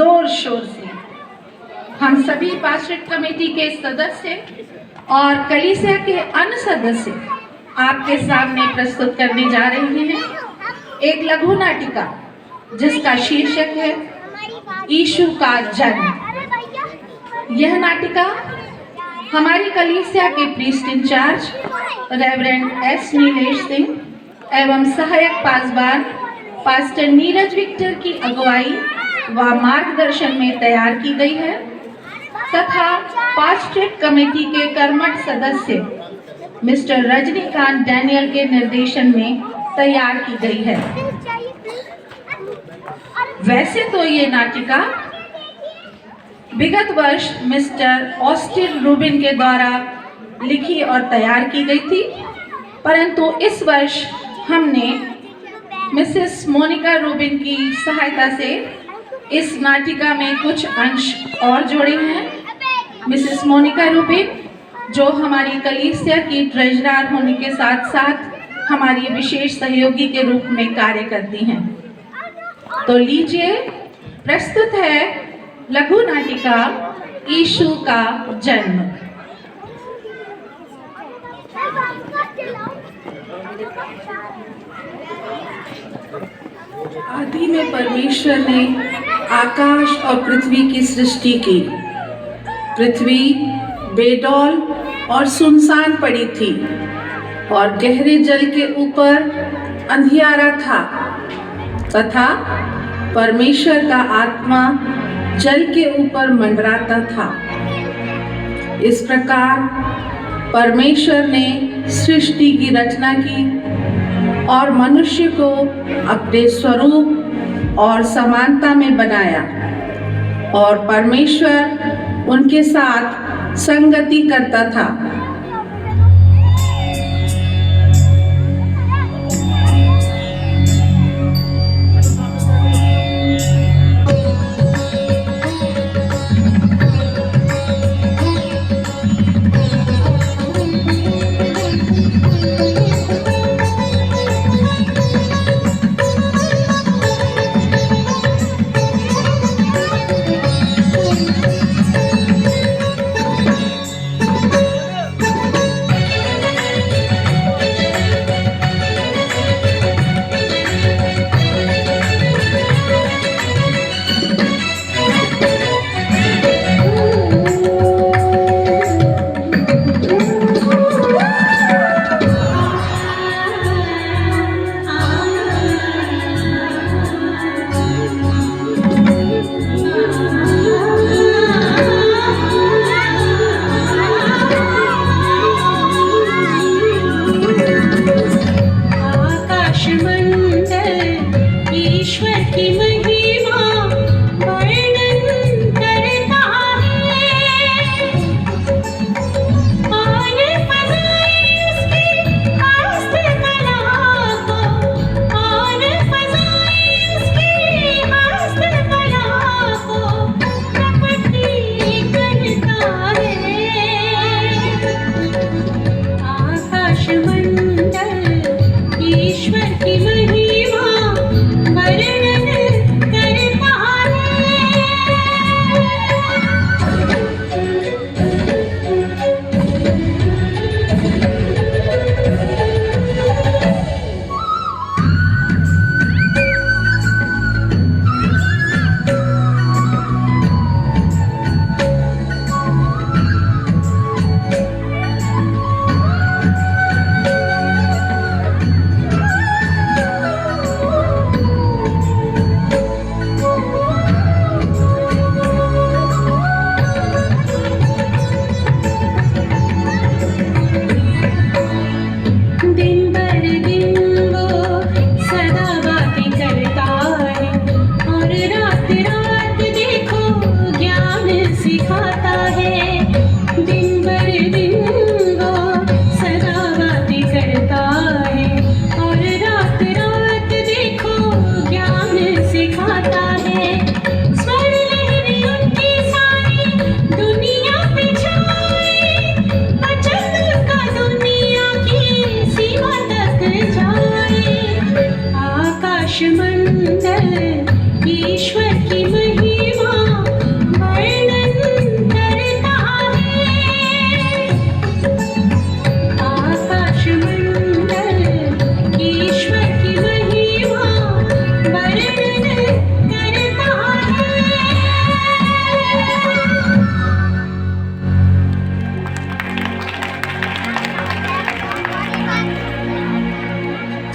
जोर शोर से। हम सभी पास्टरेट कमेटी के सदस्य और कलीसिया के अन्य सदस्य आपके सामने प्रस्तुत करने जा रहे हैं एक लघु नाटिका जिसका शीर्षक है यीशु का जन्म। यह नाटिका हमारी कलीसिया के priest incharge reverend S Nilesh Singh एवं सहायक पासवान पास्टर नीरज विक्टर की अगुवाई व मार्गदर्शन में तैयार की गई है तथा पास्टरेट कमेटी के कर्मठ सदस्य मिस्टर रजनीकांत डैनियल के निर्देशन में तैयार की गई है। वैसे तो ये नाटिका विगत वर्ष मिस्टर ऑस्टिन रूबिन के द्वारा लिखी और तैयार की गई थी, परंतु इस वर्ष हमने मिसेस मोनिका रूबिन की सहायता से इस नाटिका में कुछ अंश और जोड़े हैं। मिसेस मोनिका रूबिन जो हमारी कलीसिया की ट्रेजरर होने के साथ साथ हमारी विशेष सहयोगी के रूप में कार्य करती हैं। तो लीजिए, प्रस्तुत है लघु नाटिका यीशु का जन्म। आदि में परमेश्वर ने आकाश और पृथ्वी की सृष्टि की। पृथ्वी बेडौल और सुनसान पड़ी थी और गहरे जल के ऊपर अंधियारा था तथा परमेश्वर का आत्मा जल के ऊपर मंडराता था। इस प्रकार परमेश्वर ने सृष्टि की रचना की और मनुष्य को अपने स्वरूप और समानता में बनाया और परमेश्वर उनके साथ संगति करता था।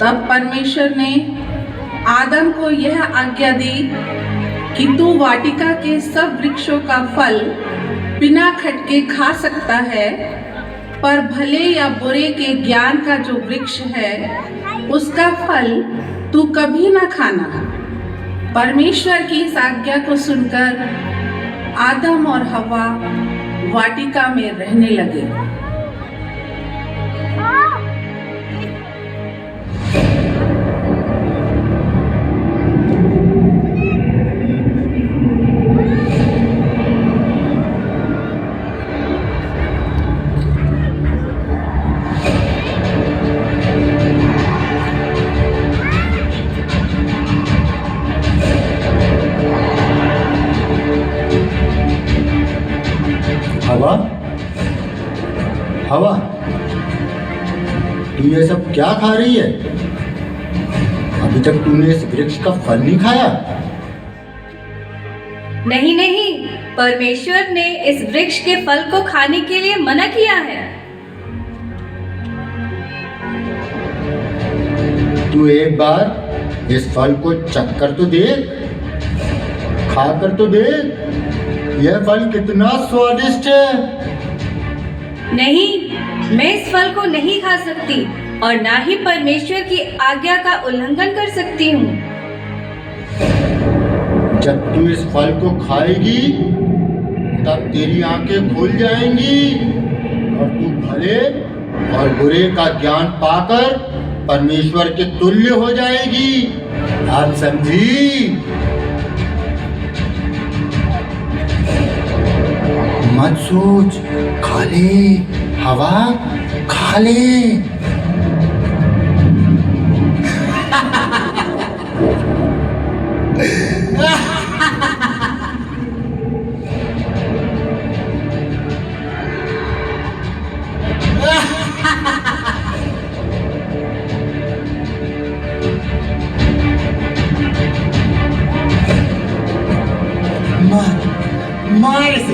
तब परमेश्वर ने आदम को यह आज्ञा दी कि तू वाटिका के सब वृक्षों का फल बिना खटके खा सकता है, पर भले या बुरे के ज्ञान का जो वृक्ष है उसका फल तू कभी ना खाना। परमेश्वर की इस आज्ञा को सुनकर आदम और हवा वाटिका में रहने लगे। हवा, तू ये सब क्या खा रही है? अभी तक तूने इस वृक्ष का फल नहीं खाया? नहीं नहीं, परमेश्वर ने इस वृक्ष के फल को खाने के लिए मना किया है। तू एक बार इस फल को चखकर तो देख, खाकर तो देख, यह फल कितना स्वादिष्ट है। नहीं, मैं इस फल को नहीं खा सकती और ना ही परमेश्वर की आज्ञा का उल्लंघन कर सकती हूँ। जब तू इस फल को खाएगी तब तेरी आंखें खुल जाएंगी और तू भले और बुरे का ज्ञान पाकर परमेश्वर के तुल्य हो जाएगी। आप समझी? मत सोच, खा ले हवा, खा ले। मार से,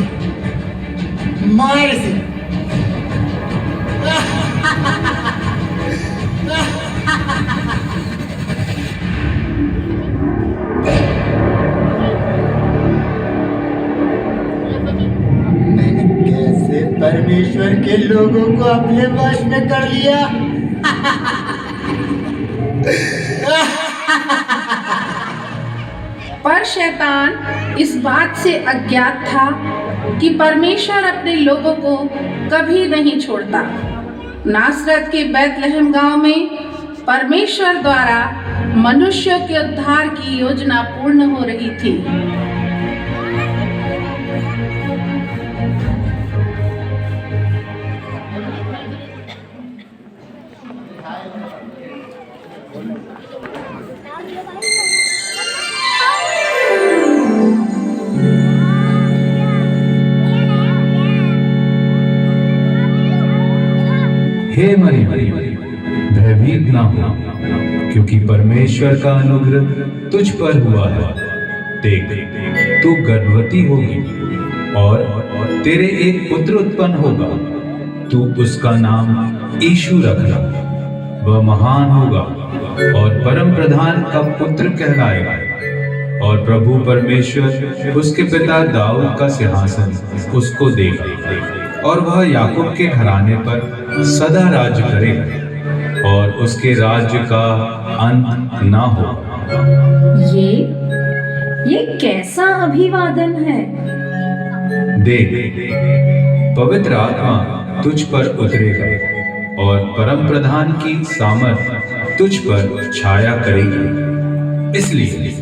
मार से। मैंने कैसे परमेश्वर के लोगों को अपने वश में कर लिया। पर शैतान इस बात से अज्ञात था कि परमेश्वर अपने लोगों को कभी नहीं छोड़ता। नासरत के बैतलहम गांव में परमेश्वर द्वारा मनुष्यों के उद्धार की योजना पूर्ण हो रही थी। हे मरियम, भयभीत ना हो, क्योंकि परमेश्वर का अनुग्रह तुझ पर हुआ है। देख, तू गर्भवती होगी और तेरे एक पुत्र उत्पन्न होगा। तू उसका नाम यीशु रखना। वह महान होगा और परम प्रधान का पुत्र कहलाएगा, और प्रभु परमेश्वर उसके पिता दाऊद का सिंहासन उसको देगा, और वह याकूब के घराने पर सदा राज्य करेगा, और उसके राज्य का अंत ना हो। ये कैसा अभिवादन है? देख, पवित्र आत्मा तुझ पर उतरेगा और परम प्रधान की सामर्थ तुझ पर छाया करेगी। इसलिए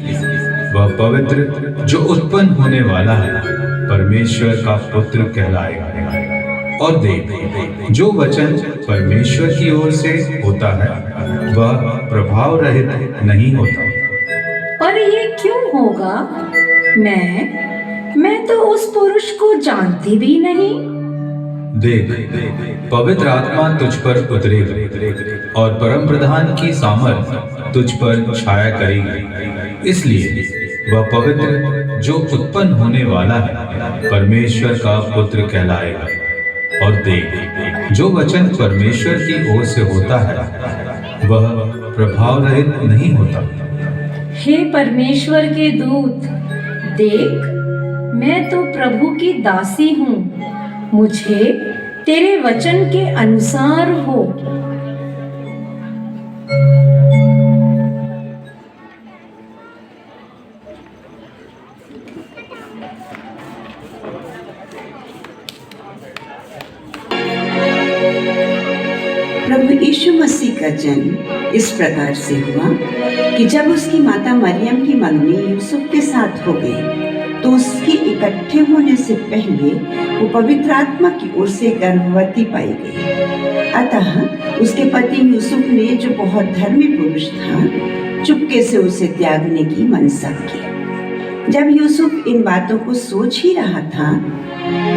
वह पवित्र जो उत्पन्न होने वाला है परमेश्वर का पुत्र कहलाएगा। और देख, जो वचन परमेश्वर की ओर से होता है वह प्रभाव रहित नहीं होता। और ये क्यों होगा? मैं तो उस पुरुष को जानती भी नहीं। देख, पवित्र आत्मा तुझ पर उतरेगा और परम प्रधान की सामर्थ तुझ पर छाया करेगी। इसलिए वह पवित्र जो उत्पन्न होने वाला है परमेश्वर का पुत्र कहलाएगा। और देख, जो वचन परमेश्वर की ओर से होता है वह प्रभाव रहित नहीं होता। हे परमेश्वर के दूत, देख, मैं तो प्रभु की दासी हूँ, मुझे तेरे वचन के अनुसार हो। प्रभु यीशु मसीह का जन्म इस प्रकार से हुआ कि जब उसकी माता मरियम की मंगनी यूसुफ के साथ हो गई तो उसके इकट्ठे होने से पहले वो पवित्र आत्मा की ओर से गर्भवती पाई गई। अतः उसके पति यूसुफ ने, जो बहुत धर्मी पुरुष था, चुपके से उसे त्यागने की मनसा की। जब यूसुफ इन बातों को सोच ही रहा था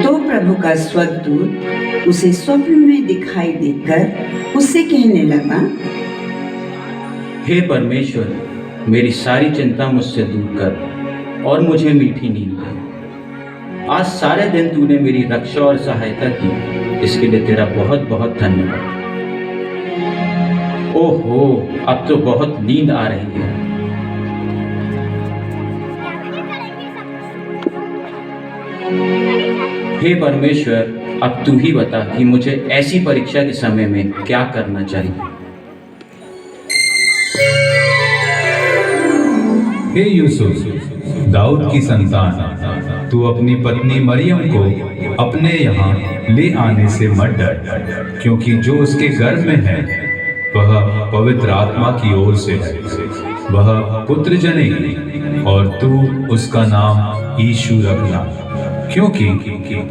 तो प्रभु का स्वर्गदूत उसे स्वप्न में दिखाई देकर उससे कहने लगा, हे परमेश्वर, मेरी सारी चिंता मुझसे दूर कर और मुझे मीठी नींद दे। आज सारे दिन तूने मेरी रक्षा और सहायता की, इसके लिए तेरा बहुत बहुत धन्यवाद। ओहो, अब तो बहुत नींद आ रही है। हे परमेश्वर, अब तू ही बता कि मुझे ऐसी परीक्षा के समय में क्या करना चाहिए। हे यूसुफ, दाऊद की संतान, तू अपनी पत्नी मरियम को अपने यहाँ ले आने से मत डर, क्योंकि जो उसके गर्भ में है वह पवित्र आत्मा की ओर से है। वह पुत्र जनेगी और तू उसका नाम यीशु रखना, क्योंकि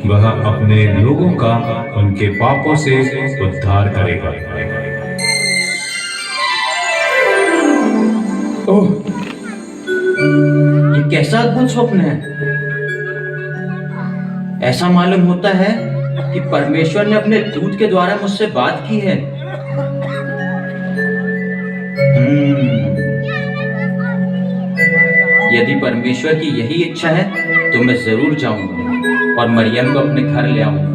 वह अपने लोगों का उनके पापों से उद्धार करेगा। ओह, ये कैसा अद्भुत स्वप्न है। ऐसा मालूम होता है कि परमेश्वर ने अपने दूत के द्वारा मुझसे बात की है। यदि परमेश्वर की यही इच्छा है तो मैं जरूर जाऊंगा और मरियम को अपने घर ले आऊंगा।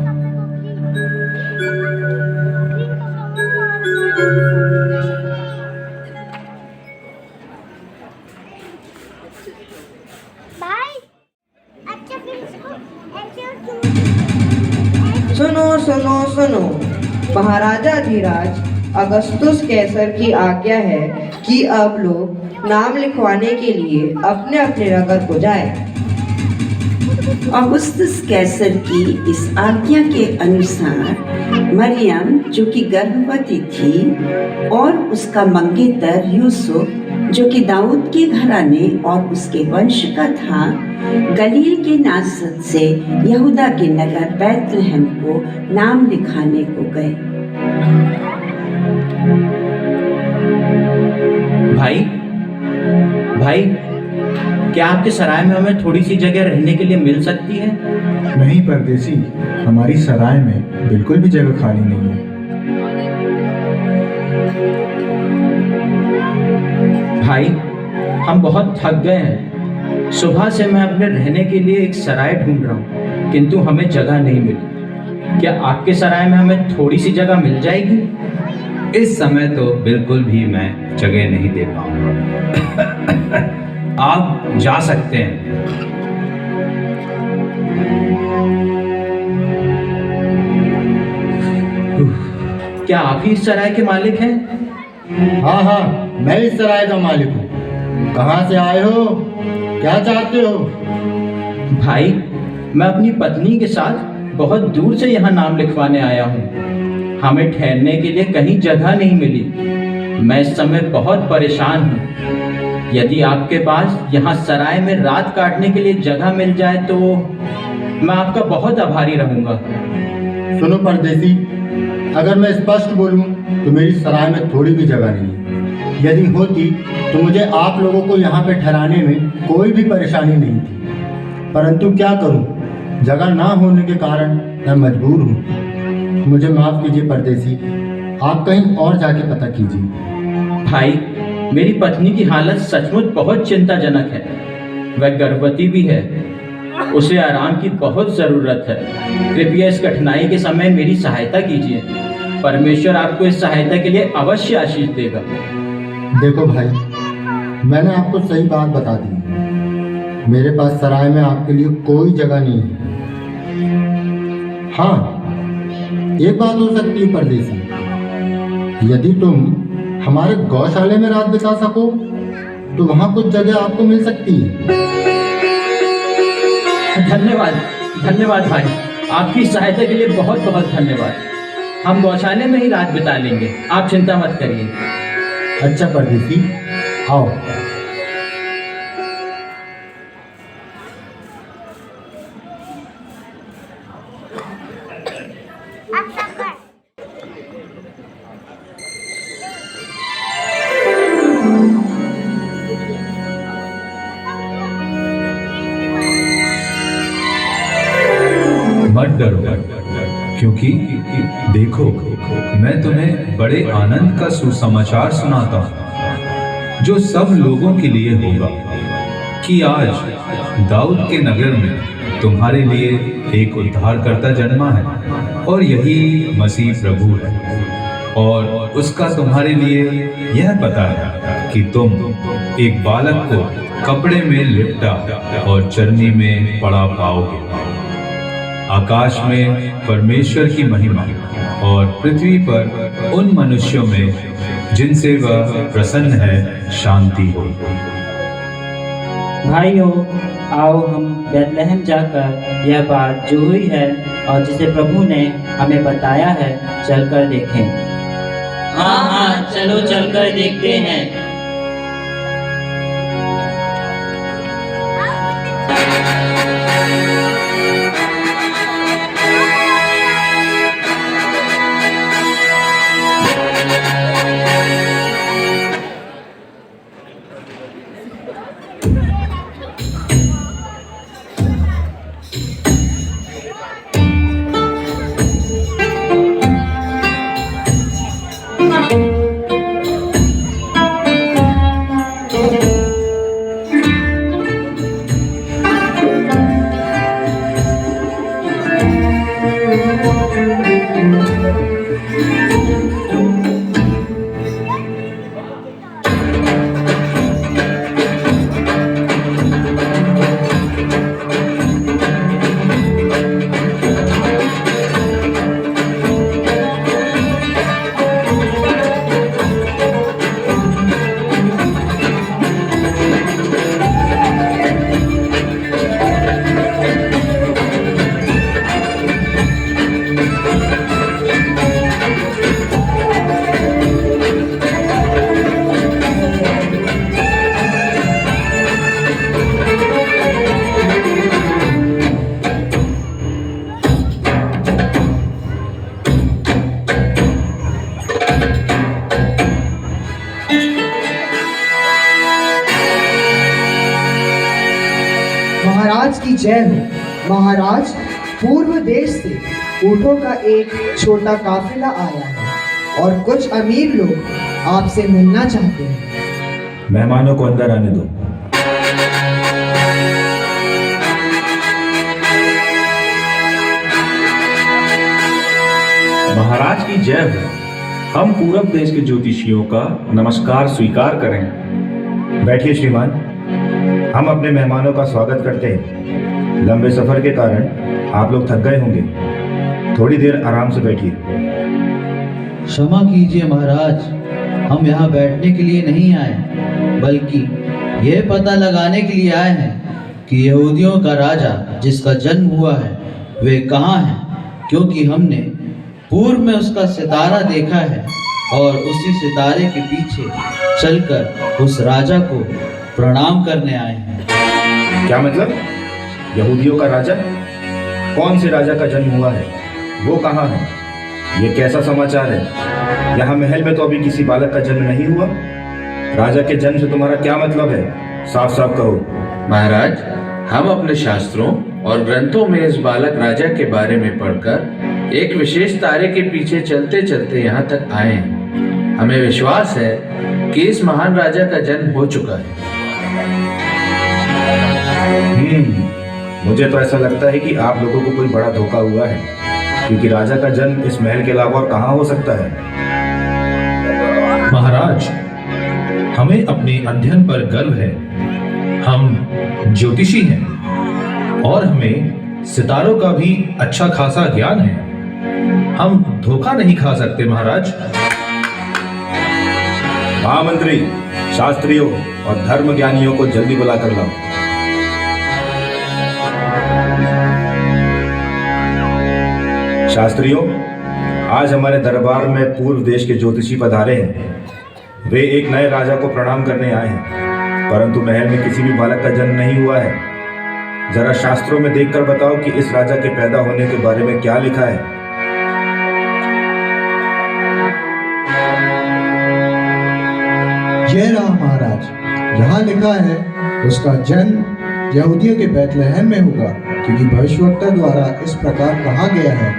सुनो सुनो सुनो, महाराजा धीराज अगस्तुस कैसर की आज्ञा है कि अब लोग नाम लिखवाने के लिए अपने अपने नगर को जाएं। अगस्तुस कैसर की इस आज्ञा के अनुसार मरियम, जो कि गर्भवती थी, और उसका मंगेतर यूसुफ, जो कि दाऊद के घराने और उसके वंश का था, गलील के नासरत से यहूदा के नगर बैतलहम को नाम लिखाने को गए। भाई, क्या आपके सराय में हमें थोड़ी सी जगह रहने के लिए मिल सकती है? नहीं परदेसी, हमारी सराय में बिल्कुल भी जगह खाली नहीं है। भाई, हम बहुत थक गए हैं। सुबह से मैं अपने रहने के लिए एक सराय ढूंढ रहा हूँ, किंतु हमें जगह नहीं मिली। क्या आपके सराय में हमें थोड़ी सी जगह मिल जाएगी? इस समय तो बिल्कुल भी मैं जगह नहीं दे पाऊंगा। आप जा सकते हैं। क्या आप ही इस सराय के मालिक हैं? हाँ हाँ, मैं इस सराय का मालिक हूँ। कहाँ से आए हो? क्या चाहते हो? भाई, मैं अपनी पत्नी के साथ बहुत दूर से यहाँ नाम लिखवाने आया हूँ। हमें ठहरने के लिए कहीं जगह नहीं मिली। मैं इस समय बहुत परेशान हूँ। यदि आपके पास यहाँ सराय में रात काटने के लिए जगह मिल जाए तो मैं आपका बहुत आभारी रहूँगा। सुनो परदेसी, अगर मैं स्पष्ट बोलूं तो मेरी सराय में थोड़ी भी जगह नहीं है। यदि होती तो मुझे आप लोगों को यहाँ पे ठहराने में कोई भी परेशानी नहीं थी, परंतु क्या करूँ, जगह ना होने के कारण मैं मजबूर हूँ। मुझे माफ़ कीजिए परदेसी, आप कहीं और जाके पता कीजिए। भाई, मेरी पत्नी की हालत सचमुच बहुत चिंताजनक है। वह गर्भवती भी है। उसे आराम की बहुत ज़रूरत है। कृपया इस कठिनाई के समय मेरी सहायता कीजिए। परमेश्वर आपको इस सहायता के लिए अवश्य आशीष देगा। देखो भाई, मैंने आपको सही बात बता दी। मेरे पास सराय में आपके लिए कोई जगह नहीं है। हाँ, एक बात हो सकती है परदेसी, यदि तुम हमारे गौशाले में रात बिता सको तो वहाँ कुछ जगह आपको मिल सकती है। धन्यवाद, धन्यवाद भाई, आपकी सहायता के लिए बहुत बहुत धन्यवाद। हम गौशाले में ही रात बिता लेंगे, आप चिंता मत करिए। अच्छा परदेसी, आओ। मत डरो, क्योंकि देखो, मैं तुम्हें बड़े आनंद का सुसमाचार सुनाता हूँ जो सब लोगों के लिए होगा कि आज दाऊद के नगर में तुम्हारे लिए एक उद्धारकर्ता जन्मा है और यही मसीह प्रभु है। और उसका तुम्हारे लिए यह पता है कि तुम एक बालक को कपड़े में लिपटा और चरनी में पड़ा पाओगे। आकाश में परमेश्वर की महिमा और पृथ्वी पर उन मनुष्यों में जिनसे वह प्रसन्न है शांति हो। भाइयों, आओ हम बैतलहम जाकर यह बात जो हुई है और जिसे प्रभु ने हमें बताया है चलकर देखें। हाँ हाँ, चलो चलकर देखते हैं। महाराज की जय हो। महाराज, पूर्व देश से ऊँटों का एक छोटा काफिला आया है और कुछ अमीर लोग आपसे मिलना चाहते हैं। मेहमानों को अंदर आने दो। महाराज की जय हो। हम पूरब देश के ज्योतिषियों का नमस्कार स्वीकार करें। बैठिए श्रीमान, हम अपने मेहमानों का स्वागत करते हैं। लंबे सफर के कारण आप लोग थक गए होंगे, थोड़ी देर आराम से बैठिए। क्षमा कीजिए महाराज, हम यहाँ बैठने के लिए नहीं आए, बल्कि यह पता लगाने के लिए आए हैं कि यहूदियों का राजा जिसका जन्म हुआ है वे कहाँ हैं, क्योंकि हमने पूर्व में उसका सितारा देखा है और उसी सितारे के पीछे चलकर उस राजा को प्रणाम करने आए हैं। क्या मतलब? यहूदियों का राजा? कौन से राजा का जन्म हुआ है? वो कहाँ है? ये कैसा समाचार है? यहाँ महल में तो अभी किसी बालक का जन्म नहीं हुआ। राजा के जन्म से तुम्हारा क्या मतलब है? साफ साफ कहो। महाराज, हम अपने शास्त्रों और ग्रंथों में इस बालक राजा के बारे में पढ़कर एक विशेष तारे के पीछे चलते चलते यहाँ तक आए हैं। हमें विश्वास है कि इस महान राजा का जन्म हो चुका है। मुझे तो ऐसा लगता है कि आप लोगों को कोई बड़ा धोखा हुआ है, क्योंकि राजा का जन्म इस महल के अलावा और कहाँ हो सकता है? महाराज, हमें अपने अध्ययन पर गर्व है। हम ज्योतिषी हैं और हमें सितारों का भी अच्छा खासा ज्ञान है। हम धोखा नहीं खा सकते महाराज। महामंत्री, शास्त्रियों और धर्म ज्ञानियों को जल्दी बुला कर लाओ। शास्त्रियों, आज हमारे दरबार में पूर्व देश के ज्योतिषी पधारे हैं। वे एक नए राजा को प्रणाम करने आए हैं, परंतु महल में किसी भी बालक का जन्म नहीं हुआ है। जरा शास्त्रों में देखकर बताओ कि इस राजा के पैदा होने के बारे में क्या लिखा है। जय राम महाराज, यहाँ लिखा है उसका जन्म यहूदियों के बैतलहम में होगा, क्योंकि भविष्यवक्ता द्वारा इस प्रकार कहा गया है,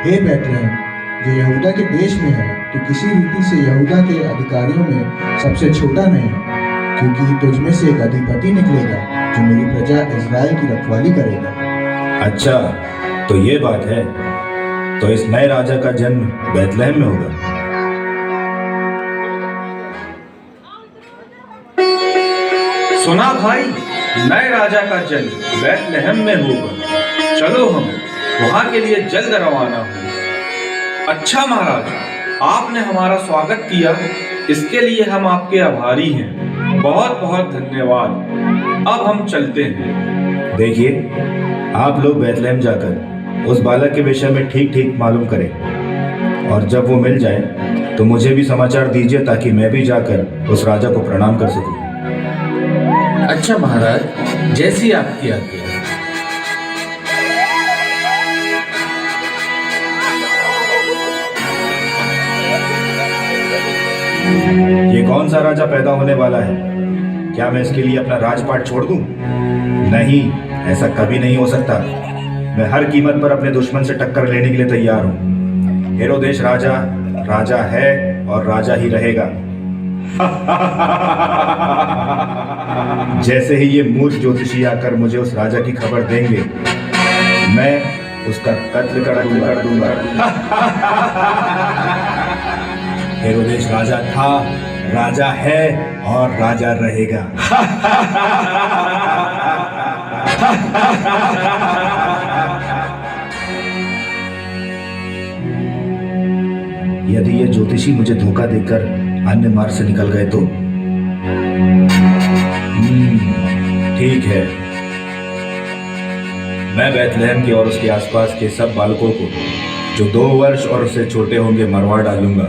हे बैतलहम जो यहूदा के देश में है, तो किसी रीति से यहूदा के अधिकारियों में सबसे छोटा नहीं, क्योंकि तुझ में से एक अधिपति निकलेगा जो मेरी प्रजा इज़राइल की रखवाली करेगा। अच्छा, तो ये बात है। तो इस नए राजा का जन्म बैतलहम में होगा। सुना भाई, नए राजा का जन्म बैतलहम में होगा। चलो हम वहां के लिए जल्द रवाना हो। अच्छा महाराज, आपने हमारा स्वागत किया, इसके लिए हम आपके आभारी हैं। बहुत बहुत धन्यवाद। अब हम चलते हैं। देखिए, आप लोग बैतलहम जाकर उस बालक के विषय में ठीक ठीक मालूम करें, और जब वो मिल जाए तो मुझे भी समाचार दीजिए, ताकि मैं भी जाकर उस राजा को प्रणाम कर सकूं। अच्छा महाराज, जैसी आपकी आज्ञा। ये कौन सा राजा पैदा होने वाला है? क्या मैं इसके लिए अपना राजपाट छोड़ दूं? नहीं, ऐसा कभी नहीं हो सकता। मैं हर कीमत पर अपने दुश्मन से टक्कर लेने के लिए तैयार हूं। हेरोदेश राजा राजा है और राजा ही रहेगा। जैसे ही ये मूर्ख ज्योतिषी आकर मुझे उस राजा की खबर देंगे, मैं उसका कत्ल कर दूंगा। हेरोदेश राजा था, राजा है और राजा रहेगा। यदि ये ज्योतिषी मुझे धोखा देकर अन्य मार्ग से निकल गए तो ठीक है, मैं बैतलहम के और उसके आसपास के सब बालकों को जो 2 वर्ष और उससे छोटे होंगे मरवा डालूंगा।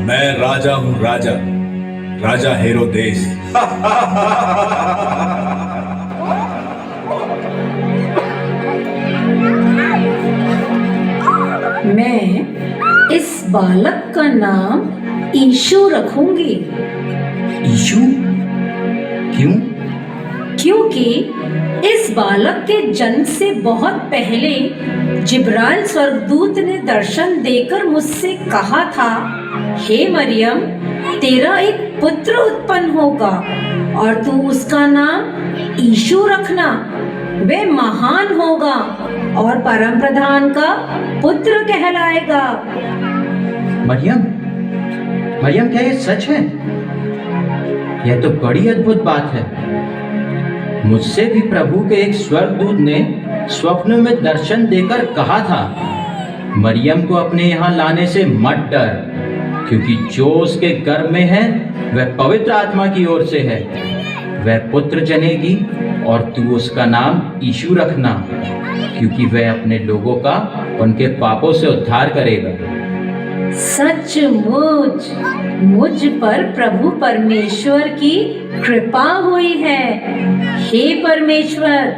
मैं राजा हूं, राजा, राजा हेरोदेस। मैं इस बालक का नाम यीशु रखूंगी। यीशु? क्यों? क्योंकि इस बालक के जन्म से बहुत पहले जिब्राइल स्वर्गदूत ने दर्शन देकर मुझसे कहा था, हे मरियम, तेरा एक पुत्र उत्पन्न होगा और तू उसका नाम यीशु रखना। वे महान होगा और परम प्रधान का पुत्र कहलाएगा। मरियम, मरियम, क्या ये सच है? यह तो बड़ी अद्भुत बात है। मुझसे भी प्रभु के एक स्वर्गदूत ने स्वप्न में दर्शन देकर कहा था, मरियम को अपने यहाँ लाने से मत डर, क्योंकि जो उसके गर्भ में है वह पवित्र आत्मा की ओर से है। वह पुत्र जनेगी और तू उसका नाम यीशु रखना, क्योंकि वह अपने लोगों का उनके पापों से उद्धार करेगा। सचमुच मुझ पर प्रभु परमेश्वर की कृपा हुई है। हे परमेश्वर,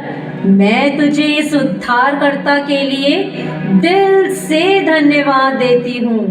मैं तुझे इस उद्धारकर्ता के लिए दिल से धन्यवाद देती हूँ।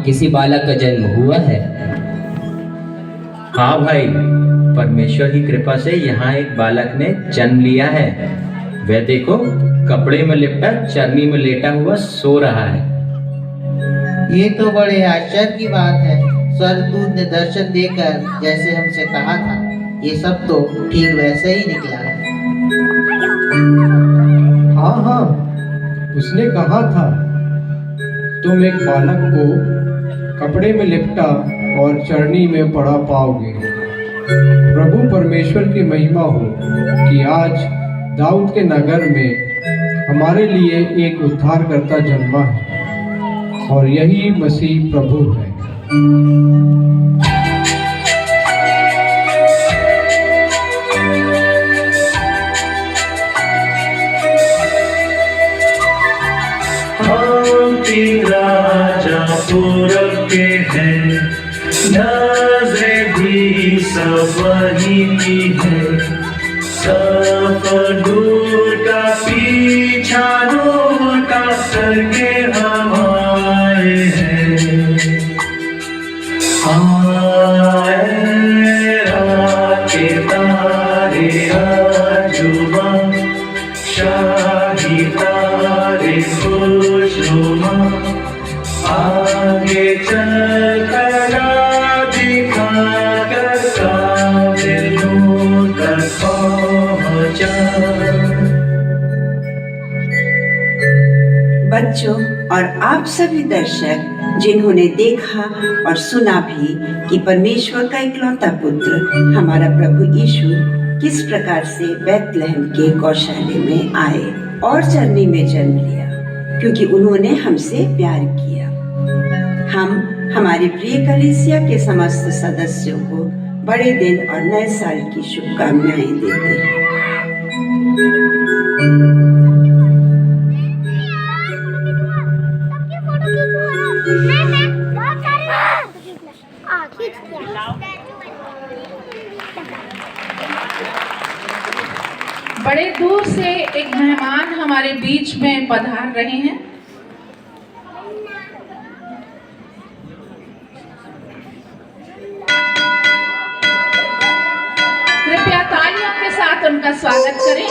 किसी बालक का जन्म हुआ है? हाँ भाई, परमेश्वर की कृपा से यहाँ एक बालक ने जन्म लिया है। वह देखो, कपड़े में लिपटा चरनी में लेटा हुआ सो रहा है। ये तो बड़े आश्चर्य की बात है। स्वर्गदूत ने दर्शन देकर जैसे हमसे कहा था, ये सब तो ठीक वैसे ही निकला है। हाँ हाँ, उसने कहा था तुम एक बालक को कपड़े में लिपटा और चरनी में पड़ा पाओगे। प्रभु परमेश्वर की महिमा हो कि आज दाऊद के नगर में हमारे लिए एक उद्धारकर्ता जन्मा है और यही मसीह प्रभु है। राजा पूरब के हैं, नजरें भी सब वहीं की है। सब दूर का पीछा दूर का करके हम आए हैं। आए रात के तारे आजुबा, शाही तारे खुशनुमा, आगे चल कर दिखा कर काबिल तक पहुंचा। बच्चों और आप सभी दर्शक जिन्होंने देखा और सुना भी कि परमेश्वर का इकलौता पुत्र हमारा प्रभु यीशु किस प्रकार से बैतलहम के गौशाले में आए और चरनी में जन्म लिया, क्योंकि उन्होंने हमसे प्यार किया। हम हमारी प्रिय कलीसिया के समस्त सदस्यों को बड़े दिन और नए साल की शुभकामनाएं देते हैं। बड़े दूर से एक मेहमान हमारे बीच में पधार रहे हैं। कृपया तालियों के साथ उनका स्वागत करें।